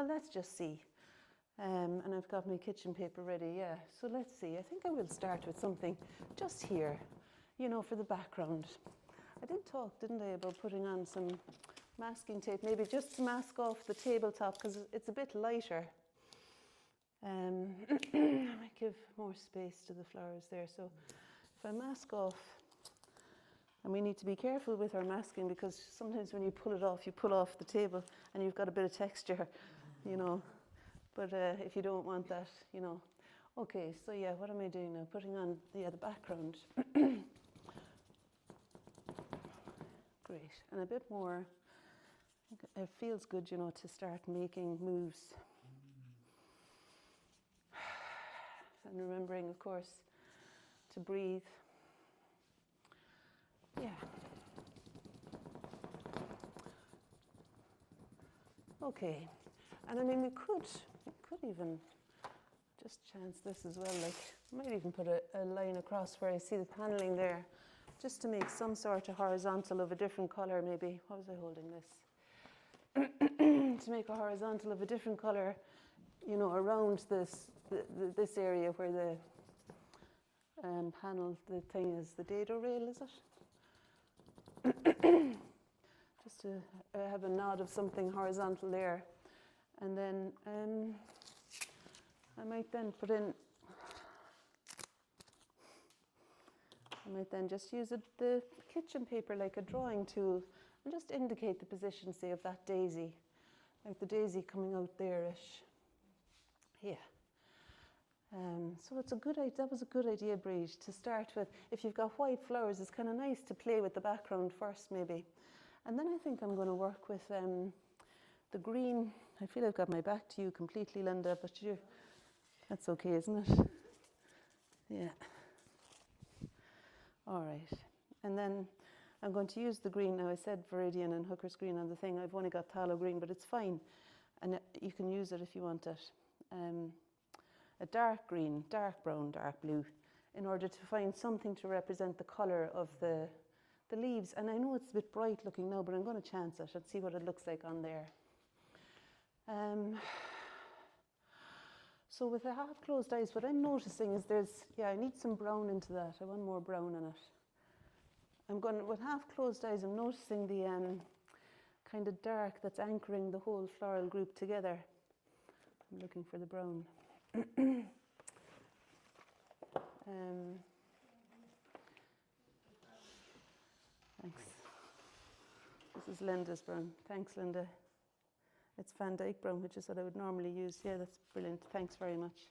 Well, let's just see. And I've got my kitchen paper ready, yeah. So let's see. I think I will start with something just here, you know, for the background. I did talk, didn't I, about putting on some masking tape, maybe just to mask off the tabletop because it's a bit lighter. I might give more space to the flowers there. So if I mask off, and we need to be careful with our masking because sometimes when you pull it off, you pull off the table and you've got a bit of texture, you know. But if you don't want that, you know. Okay, so yeah, what am I doing now? Putting on, the background. Great, and a bit more. It feels good, you know, to start making moves. And remembering, of course, to breathe. Yeah. Okay, and I mean, we could even just chance this as well. Like, I might even put a line across where I see the paneling there, just to make some sort of horizontal of a different color. Maybe. How was I holding this? To make a horizontal of a different color, you know, around this area where the panel, the thing is, the dado rail, is it? Just to have a nod of something horizontal there. And then I might then just use the kitchen paper like a drawing tool and just indicate the position, say, of that daisy. Like the daisy coming out there-ish. Yeah. So it's a good idea. That was a good idea, Breed, to start with. If you've got white flowers, it's kind of nice to play with the background first, maybe. And then I think I'm going to work with the green. I feel I've got my back to you completely, Linda, but that's okay, isn't it? Yeah. All right. And then I'm going to use the green. Now, I said Viridian and Hooker's green on the thing. I've only got phthalo green, but it's fine. And you can use it if you want it. A dark green, dark brown, dark blue, in order to find something to represent the colour of the leaves. And I know it's a bit bright looking now, but I'm going to chance it and see what it looks like on there. So with the half-closed eyes, what I'm noticing is I need some brown into that. I want more brown in it. With half-closed eyes, I'm noticing the kind of dark that's anchoring the whole floral group together. I'm looking for the brown. Thanks. This is Linda's brown. Thanks, Linda. It's Van Dyke brown, which is what I would normally use. Yeah, that's brilliant. Thanks very much.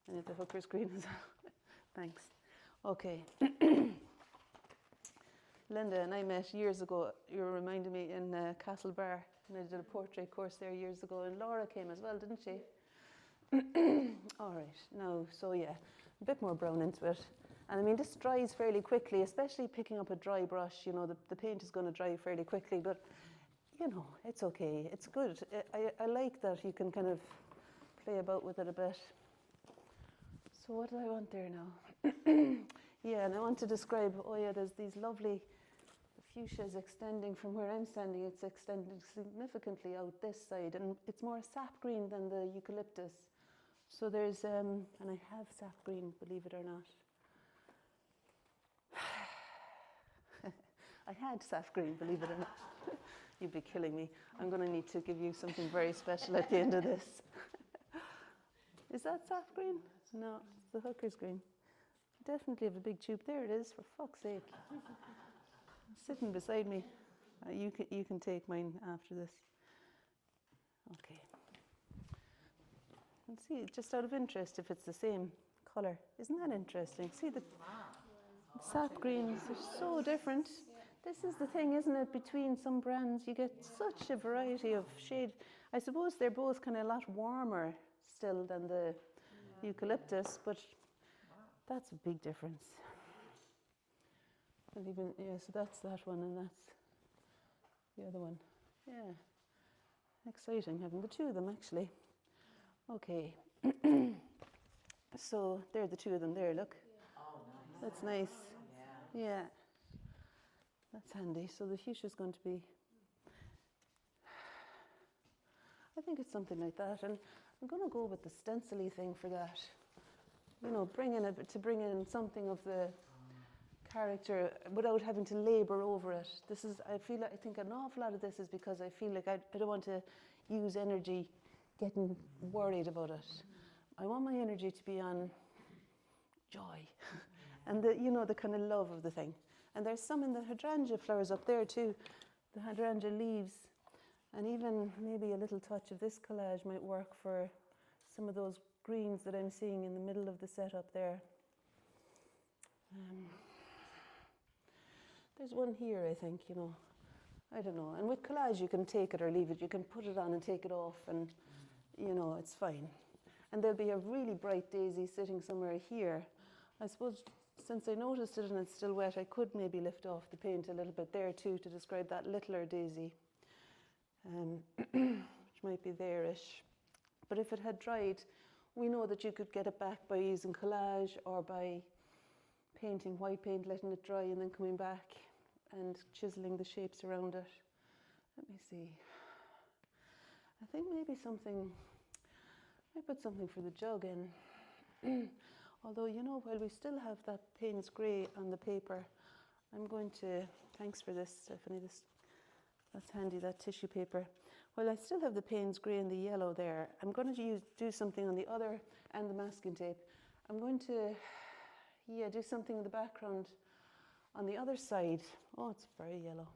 And the Hooker's green as well. Thanks. Okay. Linda and I met years ago. You were reminding me in Castlebar, and I did a portrait course there years ago. And Laura came as well, didn't she? All right. No, so yeah, a bit more brown into it. And I mean, this dries fairly quickly, especially picking up a dry brush. You know, the paint is going to dry fairly quickly, but you know, it's okay. It's good. I like that you can kind of play about with it a bit. So what do I want there now? Yeah, and I want to describe, there's these lovely fuchsias extending from where I'm standing. It's extended significantly out this side, and it's more sap green than the eucalyptus. So there's, and I have sap green, believe it or not. I had sap green, believe it or not. You'd be killing me. I'm going to need to give you something very special at the end of this. Is that sap green? No, it's the Hooker's green. I definitely have a big tube. There it is, for fuck's sake. It's sitting beside me. You can take mine after this. Okay. And see, just out of interest, if it's the same colour. Isn't that interesting? See, the sap greens are so different. This is the thing, isn't it? Between some brands, you get such a variety of shade. I suppose they're both kind of a lot warmer still than the eucalyptus, but that's a big difference. And even, so that's that one, and that's the other one. Yeah, exciting having the two of them, actually. Okay, so there are the two of them there, look. That's nice. Yeah, that's handy. So the fuchsia is going to be, I think it's something like that. And I'm going to go with the stencil-y thing for that. You know, bring in something of the character without having to labor over it. I think an awful lot of this is because I feel like I don't want to use energy getting worried about it. I want my energy to be on joy and the kind of love of the thing. And there's some in the hydrangea flowers up there too, the hydrangea leaves. And even maybe a little touch of this collage might work for some of those greens that I'm seeing in the middle of the setup there. There's one here, I think, I don't know. And with collage, you can take it or leave it. You can put it on and take it off, and, it's fine. And there'll be a really bright daisy sitting somewhere here. I suppose since I noticed it and it's still wet, I could maybe lift off the paint a little bit there too to describe that littler daisy, which might be there-ish. But if it had dried, we know that you could get it back by using collage or by painting white paint, letting it dry and then coming back and chiseling the shapes around it. Let me see. I think maybe I put something for the jug in. Although, while we still have that Payne's grey on the paper, I'm going to, thanks for this, Stephanie, that's handy, that tissue paper. While I still have the Payne's grey and the yellow there, I'm going to do something on the other, and the masking tape. I'm going to, do something in the background on the other side. Oh, it's very yellow.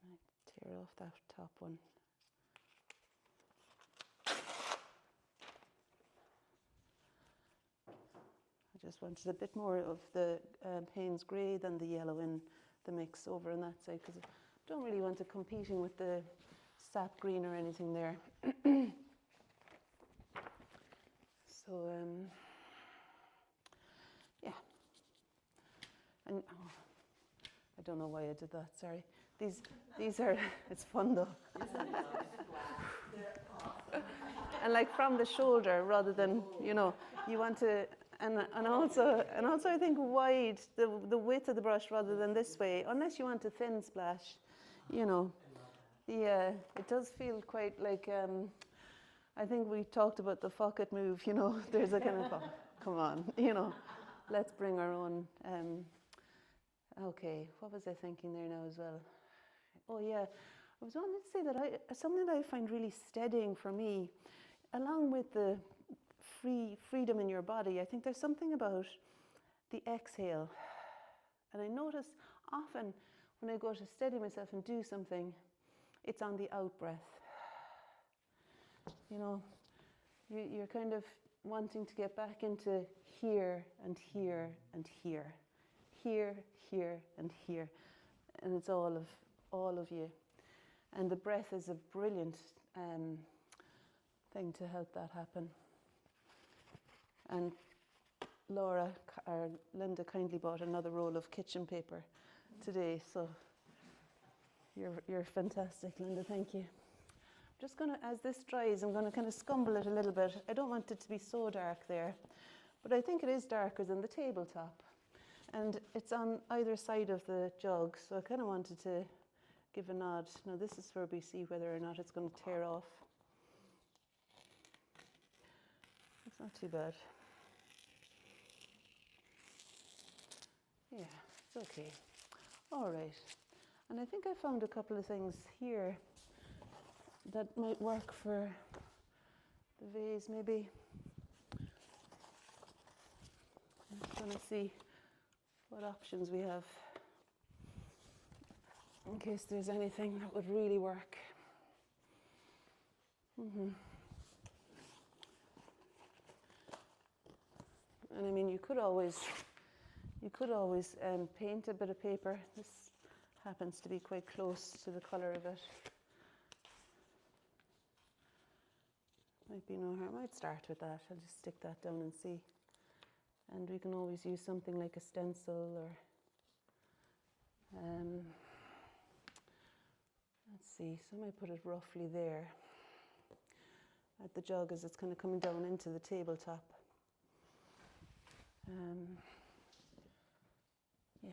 I tear off that top one. I just wanted a bit more of the Payne's grey than the yellow in the mix over on that side, because I don't really want it competing with the sap green or anything there. So, yeah. And I don't know why I did that, sorry. These are, it's fun though. And like from the shoulder rather than, you want to, and also I think wide, the width of the brush rather than this way, unless you want a thin splash, Yeah, it does feel quite like, I think we talked about the Focket move, there's a kind of, oh, come on, let's bring our own, okay, what was I thinking there now as well? Oh yeah, I was wanting to say that something that I find really steadying for me, along with the freedom in your body, I think there's something about the exhale. And I notice often when I go to steady myself and do something, it's on the out breath. You're kind of wanting to get back into here and here and here, here, here and here, and it's all of you. And the breath is a brilliant thing to help that happen. And Linda kindly bought another roll of kitchen paper today, so you're fantastic, Linda, thank you. I'm just going to, as this dries, I'm going to kind of scumble it a little bit. I don't want it to be so dark there, but I think it is darker than the tabletop. And it's on either side of the jug, so I kind of wanted to give a nod. Now this is where we see whether or not it's going to tear off. It's not too bad. Yeah, it's okay. All right. And I think I found a couple of things here that might work for the vase, maybe. I'm just going to see what options we have in case there's anything that would really work. And I mean, you could always paint a bit of paper. This happens to be quite close to the colour of it. Might be no harm. I might start with that. I'll just stick that down and see. And we can always use something like a stencil or let's see, so I might put it roughly there at the jug as it's kind of coming down into the tabletop. Yeah.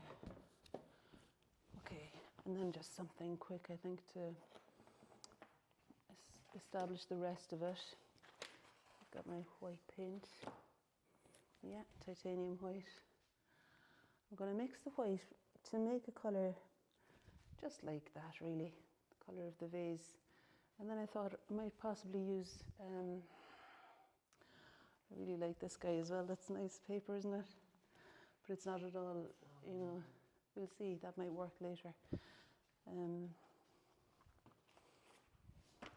Okay, and then just something quick, I think, to establish the rest of it. I've got my white paint. Yeah, titanium white. I'm going to mix the white to make a colour just like that, really, the colour of the vase. And then I thought I might possibly use, I really like this guy as well. That's nice paper, isn't it? But it's not at all, you know, we'll see, that might work later.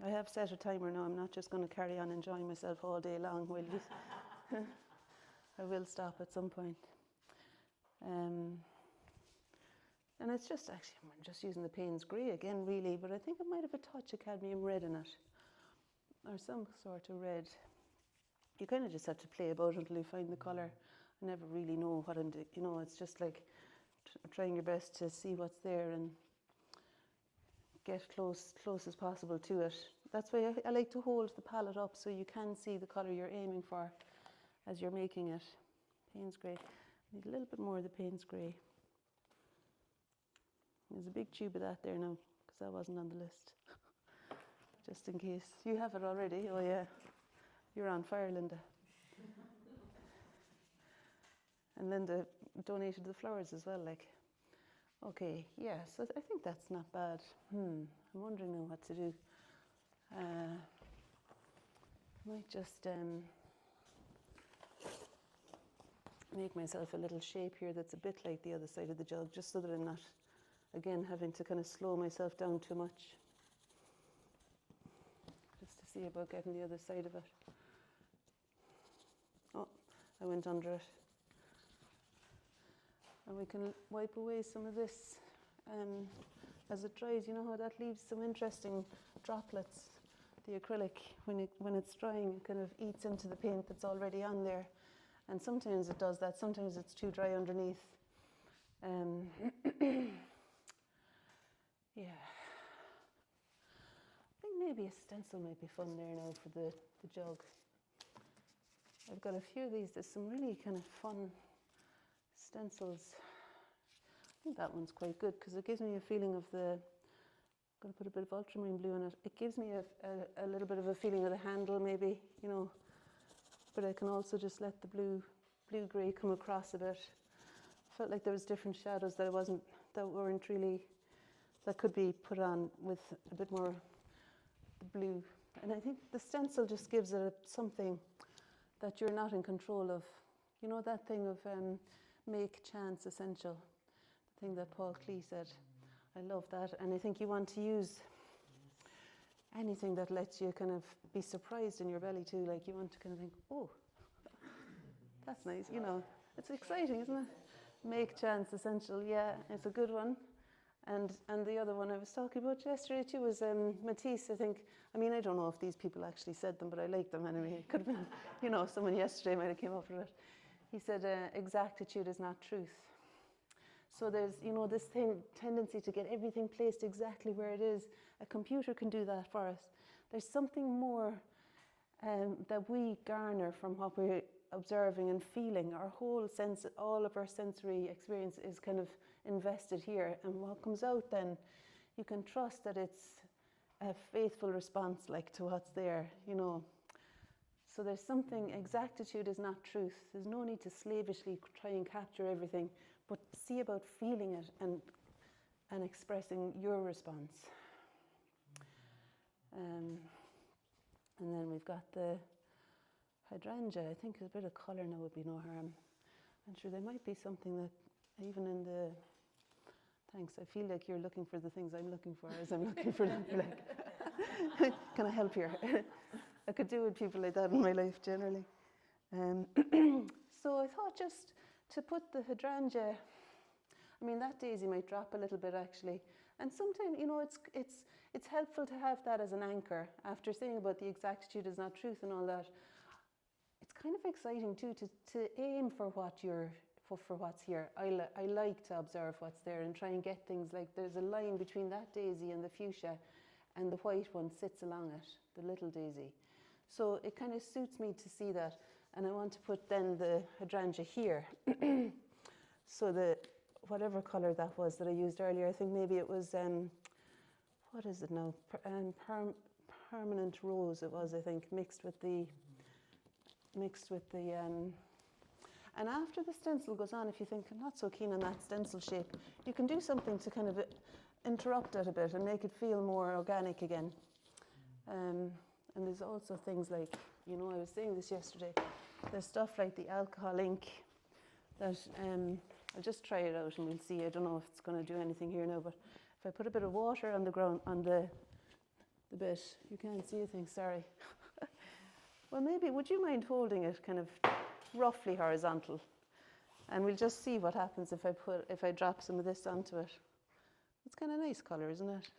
I have set a timer now. I'm not just going to carry on enjoying myself all day long while you I will stop at some point. And it's just actually, I'm just using the Payne's Grey again, really, but I think it might have a touch of cadmium red in it, or some sort of red. You kind of just have to play about until you find the colour. I never really know what I'm doing, you know, it's just like trying your best to see what's there and get close as possible to it. That's why I like to hold the palette up so you can see the colour you're aiming for as you're making it. Payne's Grey. I need a little bit more of the Payne's Grey. There's a big tube of that there now, because that wasn't on the list. Just in case. You have it already? Oh yeah. You're on fire, Linda. And Linda donated the flowers as well, like. Okay, yeah, so I think that's not bad. I'm wondering now what to do. Might just make myself a little shape here that's a bit like the other side of the jug, just so that I'm not, again, having to kind of slow myself down too much. Just to see about getting the other side of it. Oh, I went under it. And we can wipe away some of this as it dries. You know how that leaves some interesting droplets. The acrylic, when it's drying, it kind of eats into the paint that's already on there. And sometimes it does that. Sometimes it's too dry underneath. Yeah. I think maybe a stencil might be fun there now for the jug. I've got a few of these. There's some really kind of fun stencils. I think that one's quite good because it gives me a feeling of the, I'm going to put a bit of ultramarine blue in it. It gives me a little bit of a feeling of the handle maybe, you know, but I can also just let the blue-grey come across a bit. I felt like there was different shadows that weren't really, that could be put on with a bit more blue. And I think the stencil just gives it something that you're not in control of. You know that thing of make chance essential, the thing that Paul Klee said. I love that, and I think you want to use anything that lets you kind of be surprised in your belly too. Like you want to kind of think, oh, that's nice, you know. It's exciting, isn't it? Make chance essential, yeah, it's a good one. And the other one I was talking about yesterday too was Matisse, I think. I mean, I don't know if these people actually said them, but I like them anyway. It could have been, you know, someone yesterday might have came up with it. He said, exactitude is not truth. So there's, you know, this tendency to get everything placed exactly where it is. A computer can do that for us. There's something more that we garner from what we're observing and feeling. Our whole sense, all of our sensory experience is kind of invested here. And what comes out then, you can trust that it's a faithful response, like, to what's there, you know. So there's something, exactitude is not truth. There's no need to slavishly try and capture everything, but see about feeling it and expressing your response. And then we've got the hydrangea. I think a bit of colour now would be no harm. I'm sure there might be something that, even in the, thanks, I feel like you're looking for the things I'm looking for as I'm looking for them. Like, can I help here? I could do with people like that in my life generally. So I thought just to put the hydrangea, I mean, that daisy might drop a little bit actually. And sometimes, you know, it's helpful to have that as an anchor. After saying about the exactitude is not truth and all that, it's kind of exciting too to aim for what for what's here. I like to observe what's there and try and get things like there's a line between that daisy and the fuchsia, and the white one sits along it, the little daisy. So it kind of suits me to see that, and I want to put then the hydrangea here. So the whatever colour that was that I used earlier, I think maybe it was what is it now? permanent rose it was, I think, mixed with the and after the stencil goes on, if you think I'm not so keen on that stencil shape, you can do something to kind of interrupt it a bit and make it feel more organic again. And there's also things like, I was saying this yesterday, there's stuff like the alcohol ink that I'll just try it out and we'll see. I don't know if it's going to do anything here now, but if I put a bit of water on the ground, on the bit, you can't see a thing, sorry. Well, maybe, would you mind holding it kind of roughly horizontal? And we'll just see what happens if I drop some of this onto it. It's kind of nice colour, isn't it?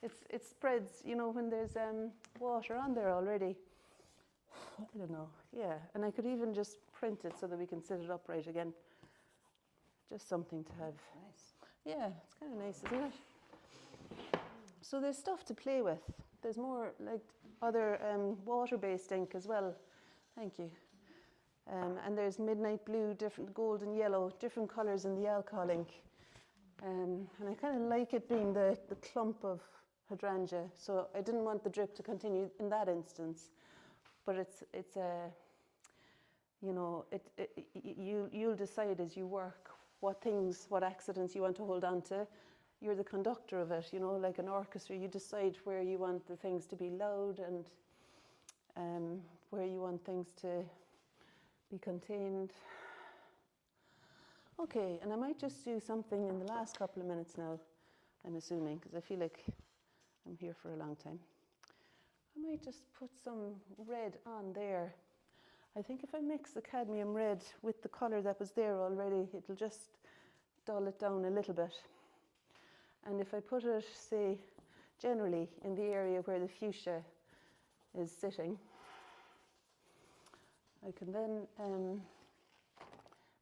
Yeah. It spreads, when there's water on there already. I don't know, yeah. And I could even just print it so that we can sit it upright again. Just something to have. Nice. Yeah, it's kind of nice, isn't it? So there's stuff to play with. There's more like other water-based ink as well. Thank you. And there's midnight blue, different gold and yellow, different colours in the alcohol ink. And I kind of like it being the clump of hydrangea. So I didn't want the drip to continue in that instance. But it's a, you'll decide as you work what accidents you want to hold on to. You're the conductor of it, like an orchestra. You decide where you want the things to be loud and where you want things to be contained. Okay, and I might just do something in the last couple of minutes now, I'm assuming, because I feel like I'm here for a long time. I might just put some red on there. I think if I mix the cadmium red with the colour that was there already, it'll just dull it down a little bit. And if I put it, say, generally in the area where the fuchsia is sitting, I can then,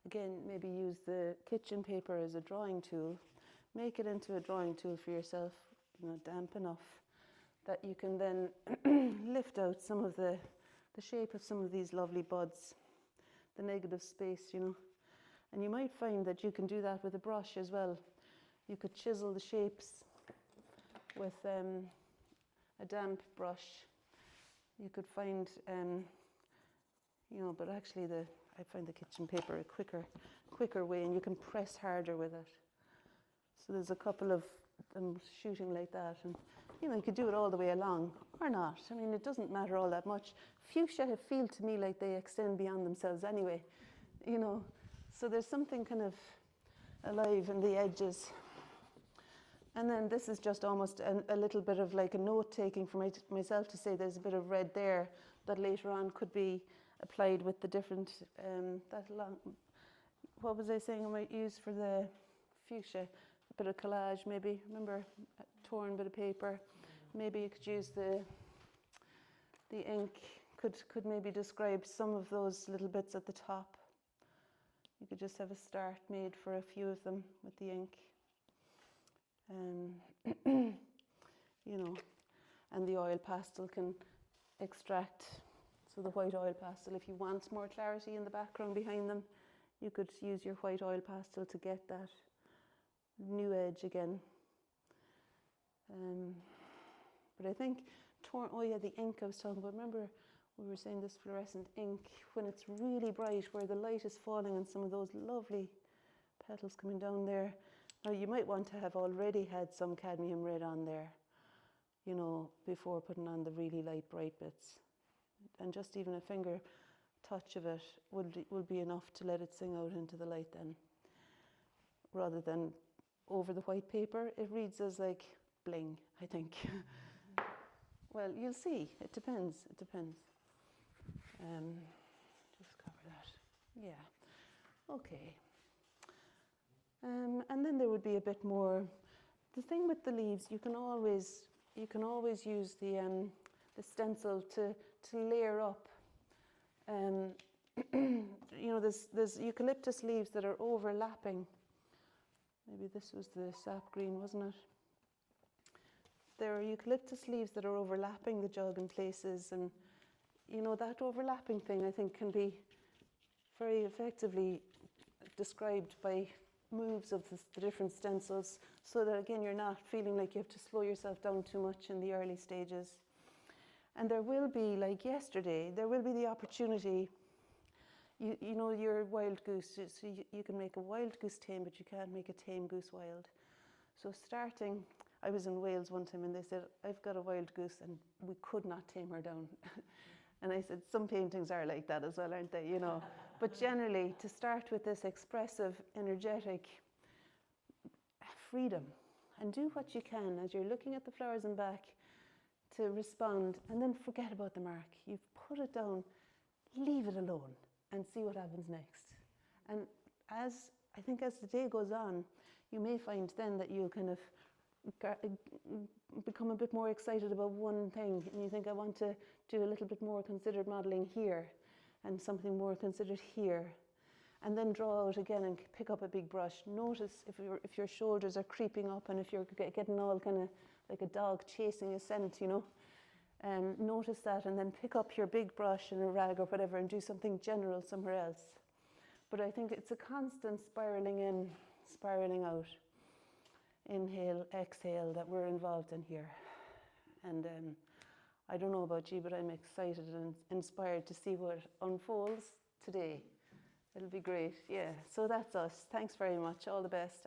again, maybe use the kitchen paper as a drawing tool. Make it into a drawing tool for yourself, damp enough that you can then lift out some of the shape of some of these lovely buds, the negative space, And you might find that you can do that with a brush as well. You could chisel the shapes with a damp brush. You could find, but actually I find the kitchen paper a quicker way, and you can press harder with it. So there's a couple of them shooting like that, and you could do it all the way along or not. I mean, it doesn't matter all that much. Fuchsia feel to me like they extend beyond themselves anyway, So there's something kind of alive in the edges. And then this is just almost a little bit of like a note-taking for myself to say there's a bit of red there that later on could be applied with the different, what was I saying I might use for the fuchsia? A bit of collage maybe, remember, a torn bit of paper. Maybe you could use the ink, could maybe describe some of those little bits at the top. You could just have a start made for a few of them with the ink. And the oil pastel can extract, so the white oil pastel, if you want more clarity in the background behind them, you could use your white oil pastel to get that new edge again. But I think the ink I was talking about, remember we were saying this fluorescent ink, when it's really bright, where the light is falling on some of those lovely petals coming down there. Now you might want to have already had some cadmium red on there, before putting on the really light bright bits. And just even a finger touch of it would be enough to let it sing out into the light then. Rather than over the white paper, it reads as like bling, I think. Well, you'll see, it depends. Just cover that, yeah, okay. And then there would be a bit more. The thing with the leaves, you can always use the stencil to layer up. There's eucalyptus leaves that are overlapping. Maybe this was the sap green, wasn't it? There are eucalyptus leaves that are overlapping the jug in places, and that overlapping thing I think can be very effectively described by moves of the different stencils, so that again you're not feeling like you have to slow yourself down too much in the early stages. And there will be, like yesterday, there will be the opportunity, you know your wild goose, so you can make a wild goose tame, but you can't make a tame goose wild. So starting, I was in Wales one time and they said, I've got a wild goose and we could not tame her down. And I said, some paintings are like that as well, aren't they, you know? But generally, to start with this expressive, energetic freedom, and do what you can as you're looking at the flowers and back to respond, and then forget about the mark. You've put it down, leave it alone, and see what happens next. And I think as the day goes on, you may find then that you kind of become a bit more excited about one thing, and you think, I want to do a little bit more considered modelling here, and something more considered here. And then draw out again and pick up a big brush. Notice if your shoulders are creeping up and if you're getting all kind of like a dog chasing a scent, you know. Notice that, and then pick up your big brush and a rag or whatever and do something general somewhere else. But I think it's a constant spiraling in, spiraling out. Inhale, exhale that we're involved in here. And I don't know about you, but I'm excited and inspired to see what unfolds today. It'll be great, yeah. So that's us. Thanks very much. All the best.